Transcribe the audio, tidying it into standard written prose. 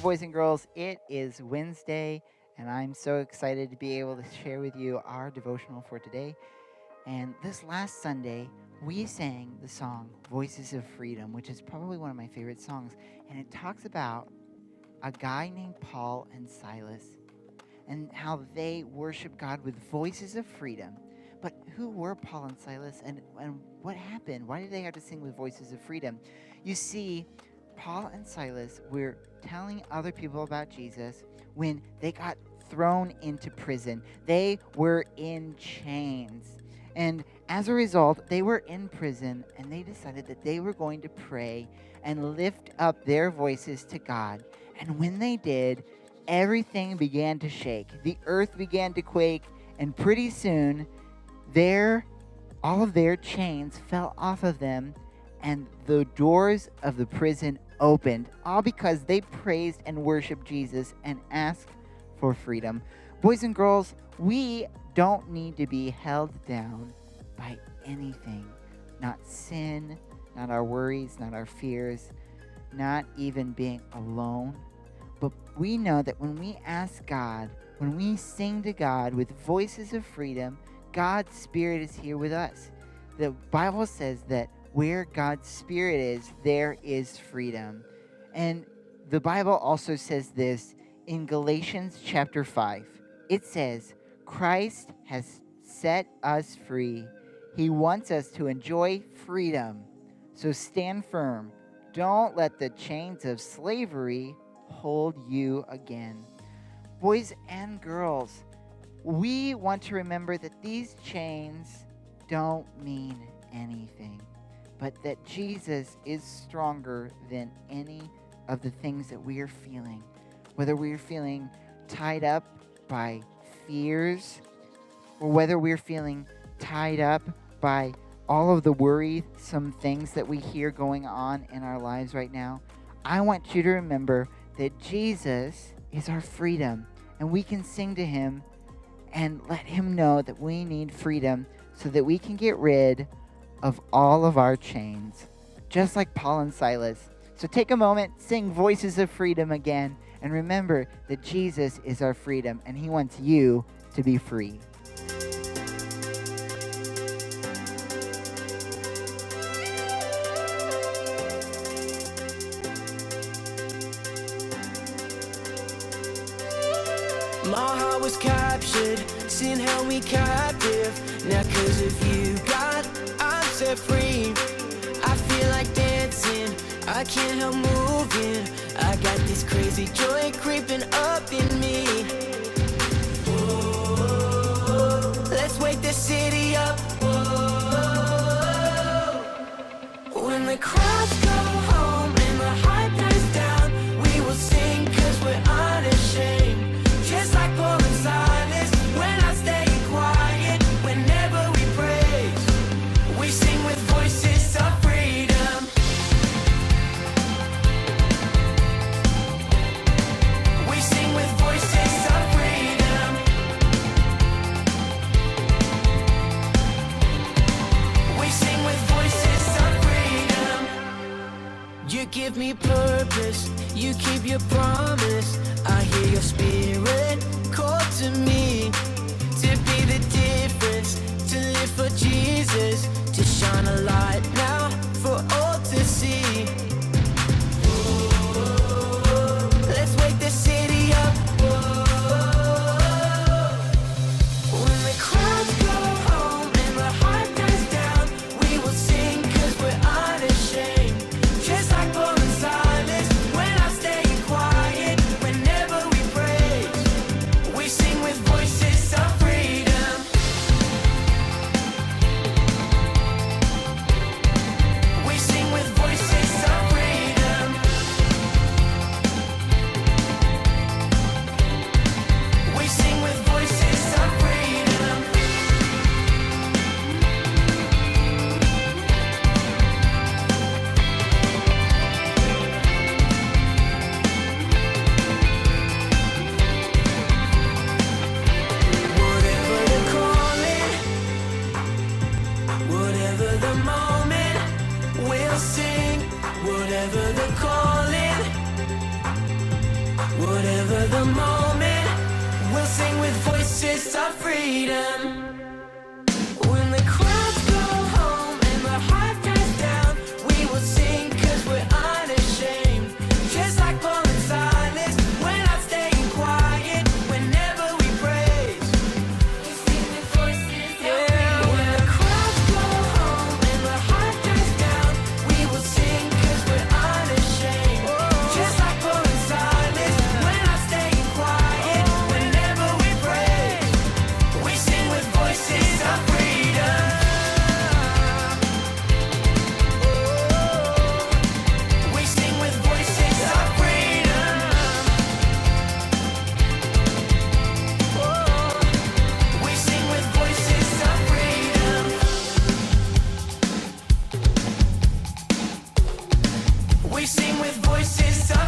boys and girls. It is Wednesday, and I'm so excited to be able to share with you our devotional for today. And this last Sunday, we sang the song Voices of Freedom, which is probably one of my favorite songs. And it talks about a guy named Paul and Silas and how they worship God with voices of freedom. But who were Paul and Silas, and what happened? Why did they have to sing with voices of freedom? You see, Paul and Silas were telling other people about Jesus when they got thrown into prison. They were in chains. And as a result, they were in prison, and they decided that they were going to pray and lift up their voices to God. And when they did, everything began to shake. The earth began to quake, and pretty soon, all of their chains fell off of them, and the doors of the prison opened, all because they praised and worshiped Jesus and asked for freedom. Boys and girls, we don't need to be held down by anything. Not sin, not our worries, not our fears, not even being alone. But we know that when we ask God, when we sing to God with voices of freedom, God's Spirit is here with us. The Bible says that where God's Spirit is, there is freedom. And the Bible also says this in Galatians chapter 5. It says, Christ has set us free. He wants us to enjoy freedom. So stand firm. Don't let the chains of slavery hold you again. Boys and girls, we want to remember that these chains don't mean anything, but that Jesus is stronger than any of the things that we are feeling. Whether we're feeling tied up by fears, or whether we're feeling tied up by all of the worrisome things that we hear going on in our lives right now, I want you to remember that Jesus is our freedom, and we can sing to him and let him know that we need freedom so that we can get rid of all of our chains, just like Paul and Silas. So take a moment, sing Voices of Freedom again, and remember that Jesus is our freedom, and he wants you to be free. My heart was captured, sin held me captive. Now 'cause of you, God, I'm set free. I feel like dancing, I can't help moving. I got this crazy joy creeping up in me. Whoa, let's wake the city up. Whoa, when the crowds go home and the hype dies down, we will sing 'cause we're unashamed. Just like Paul and Silas, when I stay quiet, whenever we praise, we sing with voices of freedom. We sing with voices of freedom. We sing with voices of freedom. You give me purpose, you keep your promise. I hear your spirit call to me to be the difference, to live for Jesus, to shine a light now for all to see. Whoa, let's wake the city up. Whoa, when the crowds go home and the hype dies down, we will sing 'cause we're unashamed. Just like Paul and Silas, when I stay quiet, the moment. We'll sing with voices of freedom. When the crowds go home and the hype dies down, we will sing 'cause we're unashamed. Just like Paul and Silas, we're not staying quiet whenever we praise. We sing with voices of freedom. When the crowds go home and the hype dies down, we will sing 'cause we're unashamed. Just like Paul and Silas, we're not staying quiet whenever we praise. We sing with voices of freedom. We sing with voices of freedom. We sing with voices of freedom. We sing with voices of